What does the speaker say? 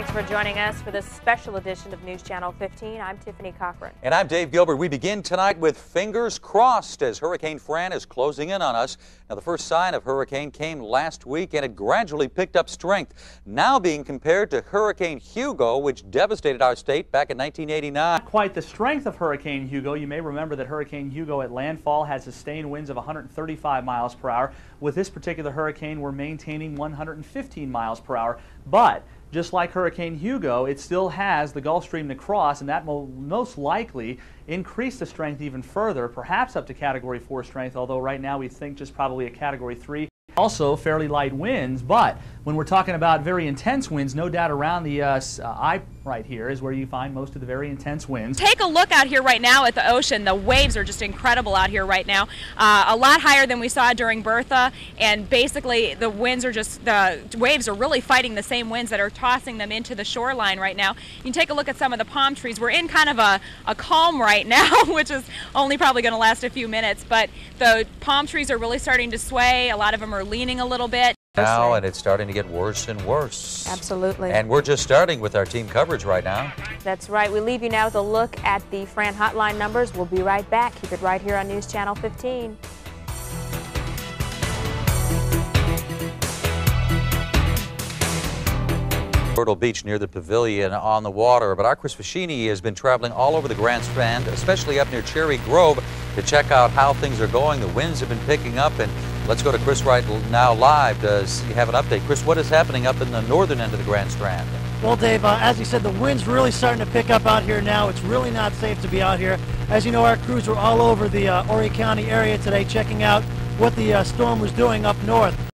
Thanks for joining us for this special edition of News Channel 15. I'm Tiffany Cochran. And I'm Dave Gilbert. We begin tonight with fingers crossed as Hurricane Fran is closing in on us. Now, the first sign of hurricane came last week, and it gradually picked up strength, now being compared to Hurricane Hugo, which devastated our state back in 1989. Not quite the strength of Hurricane Hugo. You may remember that Hurricane Hugo at landfall had sustained winds of 135 miles per hour. With this particular hurricane, we're maintaining 115 miles per hour. But just like Hurricane Hugo, it still has the Gulf Stream to cross, and that will most likely increase the strength even further, perhaps up to Category 4 strength, although right now we think just probably a Category 3. Also fairly light winds, but when we're talking about very intense winds, no doubt around the eye right here is where you find most of the very intense winds. Take a look out here right now at the ocean. The waves are just incredible out here right now. A lot higher than we saw during Bertha, and basically the winds are just, the waves are really fighting the same winds that are tossing them into the shoreline right now. You can take a look at some of the palm trees. We're in kind of a calm right now, which is only probably going to last a few minutes, but the palm trees are really starting to sway. A lot of them are leaning a little bit. Now, and it's starting to get worse and worse. Absolutely. And we're just starting with our team coverage right now. That's right. We leave you now with a look at the Fran hotline numbers. We'll be right back. Keep it right here on News Channel 15. Myrtle Beach near the pavilion on the water, but our Chris Fascini has been traveling all over the Grand Strand, especially up near Cherry Grove, to check out how things are going. The winds have been picking up, and let's go to Chris right now live. Does he have an update? Chris, what is happening up in the northern end of the Grand Strand? Well, Dave, as you said, the wind's really starting to pick up out here now. It's really not safe to be out here. As you know, our crews were all over the Horry County area today checking out what the storm was doing up north.